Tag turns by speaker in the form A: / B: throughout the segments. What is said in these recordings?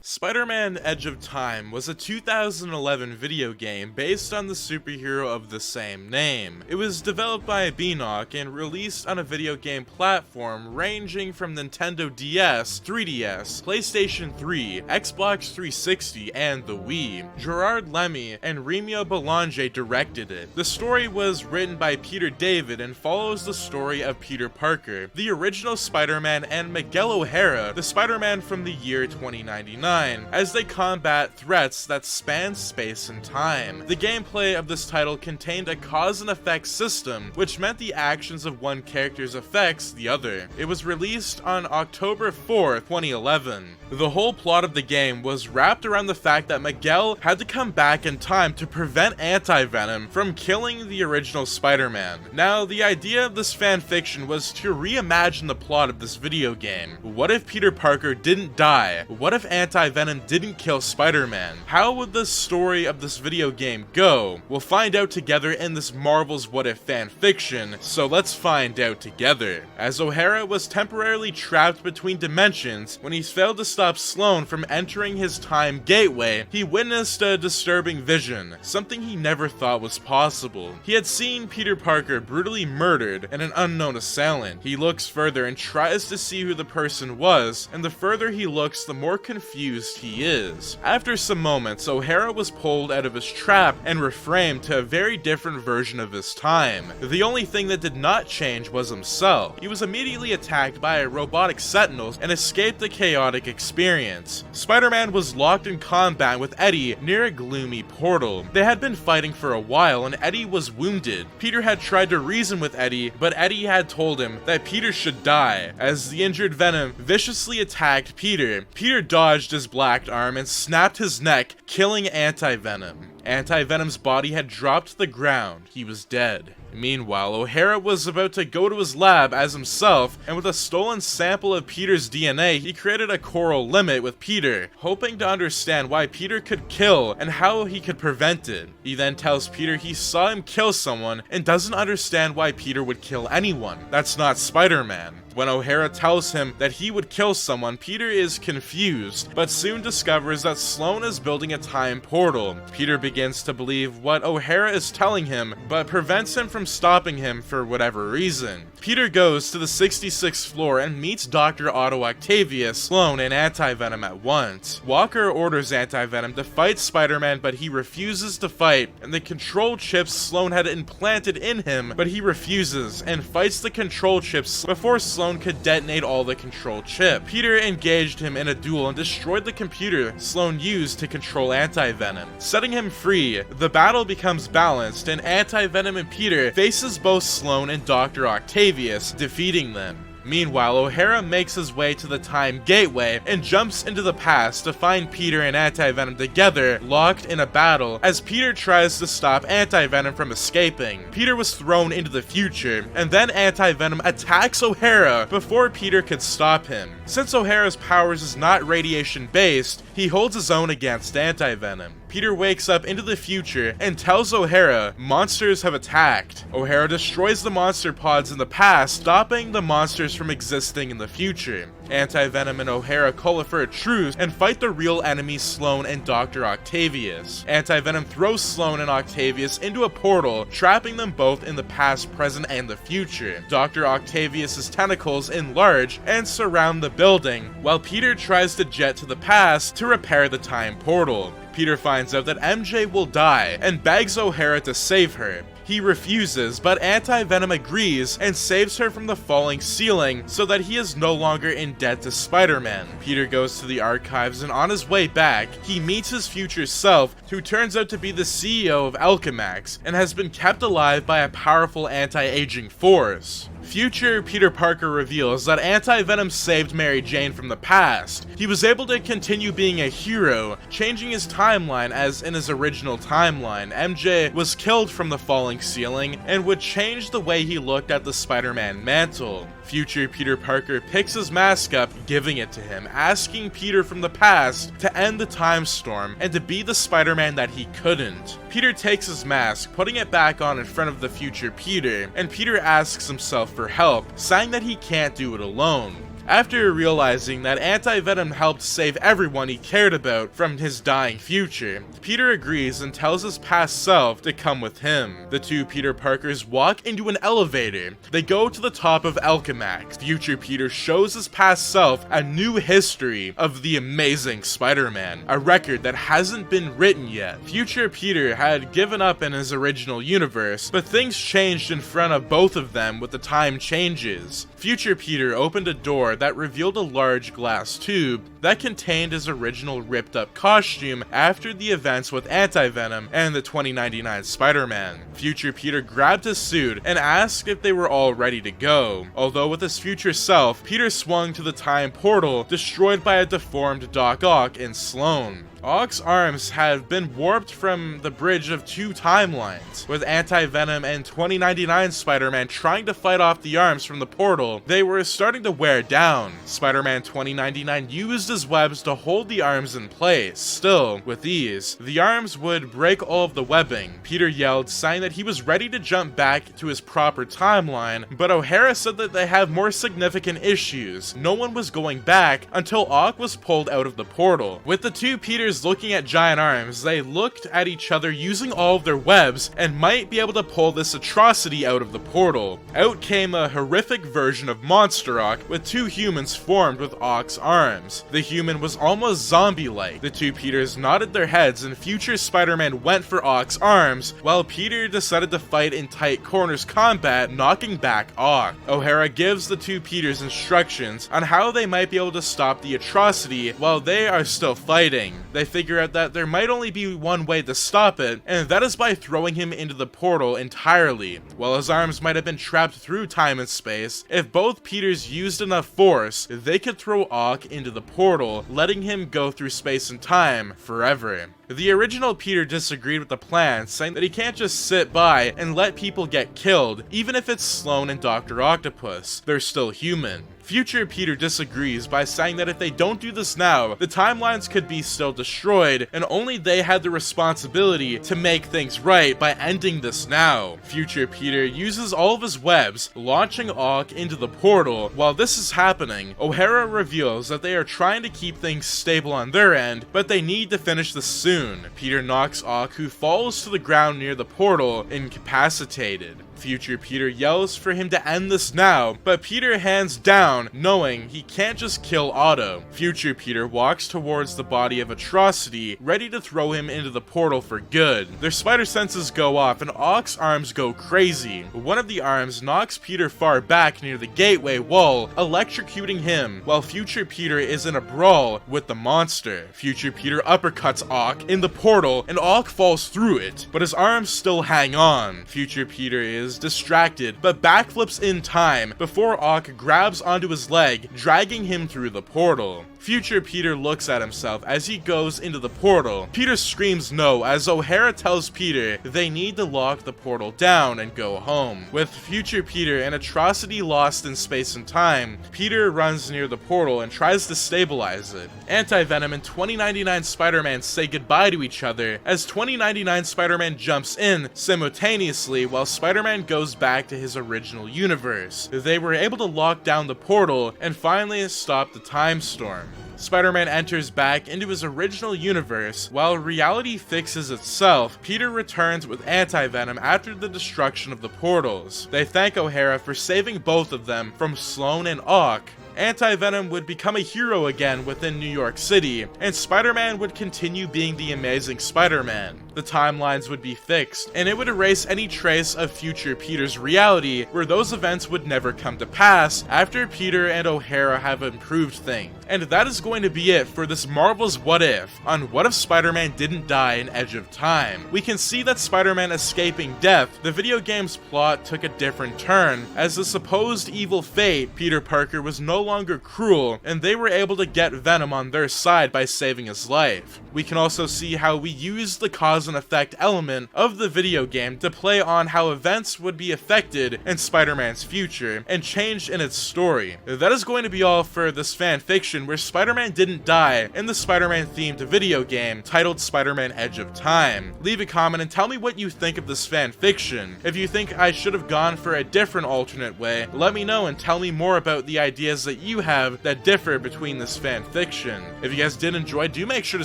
A: Spider-Man: Edge of Time was a 2011 video game based on the superhero of the same name. It was developed by Beenox and released on a video game platform ranging from Nintendo DS, 3DS, PlayStation 3, Xbox 360, and the Wii. Gérard Lehiany and Ramiro Belanger directed it. The story was written by Peter David and follows the story of Peter Parker, the original Spider-Man, and Miguel O'Hara, the Spider-Man from the year 2099. As they combat threats that span space and time. The gameplay of this title contained a cause and effect system, which meant the actions of one character's affects the other. It was released on October 4th, 2011. The whole plot of the game was wrapped around the fact that Miguel had to come back in time to prevent Anti-Venom from killing the original Spider-Man. Now, the idea of this fanfiction was to reimagine the plot of this video game. What if Peter Parker didn't die? What if Anti-Venom didn't kill Spider-Man? How would the story of this video game go? We'll find out together in this Marvel's What If fanfiction, so let's find out together. As O'Hara was temporarily trapped between dimensions when he failed to stop Sloan from entering his time gateway, he witnessed a disturbing vision, something he never thought was possible. He had seen Peter Parker brutally murdered and an unknown assailant. He looks further and tries to see who the person was, and the further he looks, the more confused he is. After some moments, O'Hara was pulled out of his trap and reframed to a very different version of his time. The only thing that did not change was himself. He was immediately attacked by robotic sentinels and escaped the chaotic experience. Spider-Man was locked in combat with Eddie near a gloomy portal. They had been fighting for a while and Eddie was wounded. Peter had tried to reason with Eddie, but Eddie had told him that Peter should die. As the injured Venom viciously attacked Peter, Peter dodged his black arm and snapped his neck, killing Anti-Venom. Anti-Venom's body had dropped to the ground. He was dead. Meanwhile, O'Hara was about to go to his lab as himself, and with a stolen sample of Peter's DNA, he created a coral limit with Peter, hoping to understand why Peter could kill and how he could prevent it. He then tells Peter he saw him kill someone and doesn't understand why Peter would kill anyone. That's not Spider-Man. When O'Hara tells him that he would kill someone, Peter is confused, but soon discovers that Sloan is building a time portal. Peter begins to believe what O'Hara is telling him, but prevents him from stopping him for whatever reason. Peter goes to the 66th floor and meets Dr. Otto Octavius, Sloan, and Anti-Venom at once. Walker orders Anti-Venom to fight Spider-Man, but he refuses to fight, and the control chips Sloan had implanted in him, but he refuses, and fights the control chips before Sloan could detonate all the control chip. Peter engaged him in a duel and destroyed the computer Sloan used to control Anti-Venom. Setting him free, the battle becomes balanced, and Anti-Venom and Peter faces both Sloan and Dr. Octavius, defeating them. Meanwhile, O'Hara makes his way to the Time Gateway and jumps into the past to find Peter and Anti-Venom together, locked in a battle, as Peter tries to stop Anti-Venom from escaping. Peter was thrown into the future, and then Anti-Venom attacks O'Hara before Peter could stop him. Since O'Hara's powers is not radiation-based, he holds his own against Anti-Venom. Peter wakes up into the future and tells O'Hara monsters have attacked. O'Hara destroys the monster pods in the past, stopping the monsters from existing in the future. Anti-Venom and O'Hara call it for a truce and fight the real enemies Sloan and Dr. Octavius. Anti-Venom throws Sloan and Octavius into a portal, trapping them both in the past, present, and the future. Dr. Octavius's tentacles enlarge and surround the building, while Peter tries to jet to the past to repair the time portal. Peter finds out that MJ will die and begs O'Hara to save her. He refuses, but Anti-Venom agrees and saves her from the falling ceiling so that he is no longer in debt to Spider-Man. Peter goes to the archives, and on his way back, he meets his future self, who turns out to be the CEO of Alchemax and has been kept alive by a powerful anti-aging force. Future Peter Parker reveals that Anti-Venom saved Mary Jane from the past. He was able to continue being a hero, changing his timeline, as in his original timeline, MJ was killed from the falling falling ceiling and would change the way he looked at the Spider-Man mantle. Future Peter Parker picks his mask up, giving it to him, asking Peter from the past to end the time storm and to be the Spider-Man that he couldn't. Peter takes his mask, putting it back on in front of the future Peter, and Peter asks himself for help, saying that he can't do it alone. After realizing that Anti-Venom helped save everyone he cared about from his dying future, Peter agrees and tells his past self to come with him. The two Peter Parkers walk into an elevator. They go to the top of Alchemax. Future Peter shows his past self a new history of the Amazing Spider-Man, a record that hasn't been written yet. Future Peter had given up in his original universe, but things changed in front of both of them with the time changes. Future Peter opened a door that revealed a large glass tube that contained his original ripped-up costume after the events with Anti-Venom and the 2099 Spider-Man. Future Peter grabbed his suit and asked if they were all ready to go. Although with his future self, Peter swung to the time portal, destroyed by a deformed Doc Ock and Sloan. Ock's arms have been warped from the bridge of two timelines. With Anti-Venom and 2099 Spider-Man trying to fight off the arms from the portal, they were starting to wear down. Spider-Man 2099 used his webs to hold the arms in place. Still, with ease, the arms would break all of the webbing. Peter yelled, saying that he was ready to jump back to his proper timeline, but O'Hara said that they have more significant issues. No one was going back until Ock was pulled out of the portal. With the two Peters looking at giant arms, they looked at each other using all of their webs and might be able to pull this atrocity out of the portal. Out came a horrific version of Monster Ock with two humans formed with Ock's arms. The human was almost zombie-like. The two Peters nodded their heads and future Spider-Man went for Ock's arms, while Peter decided to fight in tight corners combat, knocking back Ock. O'Hara gives the two Peters instructions on how they might be able to stop the atrocity while they are still fighting. They figure out that there might only be one way to stop it, and that is by throwing him into the portal entirely. While his arms might have been trapped through time and space, if both Peters used enough force, they could throw Ock into the portal, letting him go through space and time forever. The original Peter disagreed with the plan, saying that he can't just sit by and let people get killed, even if it's Sloan and Dr. Octopus. They're still human. Future Peter disagrees by saying that if they don't do this now, the timelines could be still destroyed, and only they had the responsibility to make things right by ending this now. Future Peter uses all of his webs, launching Ock into the portal. While this is happening, O'Hara reveals that they are trying to keep things stable on their end, but they need to finish this soon. Peter knocks Ock, who falls to the ground near the portal, incapacitated. Future Peter yells for him to end this now, but Peter hands down, knowing he can't just kill Otto. Future Peter walks towards the body of Atrocity, ready to throw him into the portal for good. Their spider senses go off and Ock's arms go crazy. One of the arms knocks Peter far back near the gateway wall, electrocuting him, while Future Peter is in a brawl with the monster. Future Peter uppercuts Ock in the portal, and Ock falls through it, but his arms still hang on. Future Peter is distracted, but backflips in time before Ock grabs onto his leg, dragging him through the portal. Future Peter looks at himself as he goes into the portal. Peter screams no as O'Hara tells Peter they need to lock the portal down and go home. With Future Peter and Atrocity lost in space and time, Peter runs near the portal and tries to stabilize it. Anti-Venom and 2099 Spider-Man say goodbye to each other as 2099 Spider-Man jumps in simultaneously while Spider-Man goes back to his original universe. They were able to lock down the portal and finally stop the time storm. Spider-Man enters back into his original universe. While reality fixes itself, Peter returns with Anti-Venom after the destruction of the portals. They thank O'Hara for saving both of them from Sloan and Ock. Anti-Venom would become a hero again within New York City, and Spider-Man would continue being the Amazing Spider-Man. The timelines would be fixed, and it would erase any trace of Future Peter's reality, where those events would never come to pass after Peter and O'Hara have improved things. And that is going to be it for this Marvel's What If on What If Spider-Man Didn't Die in Edge of Time. We can see that Spider-Man escaping death, the video game's plot took a different turn, as the supposed evil fate, Peter Parker was no longer cruel, and they were able to get Venom on their side by saving his life. We can also see how we used the cosmic cause and effect element of the video game to play on how events would be affected in Spider-Man's future and changed in its story. That is going to be all for this fan fiction where Spider-Man didn't die in the Spider-Man themed video game titled Spider-Man Edge of Time. Leave a comment and tell me what you think of this fan fiction. If you think I should have gone for a different alternate way, let me know and tell me more about the ideas that you have that differ between this fan fiction. If you guys did enjoy, do make sure to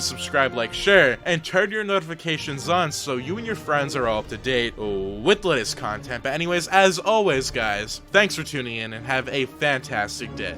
A: subscribe, like, share, and turn your notifications on so you and your friends are all up to date with the latest content. But anyways, as always guys, thanks for tuning in and have a fantastic day.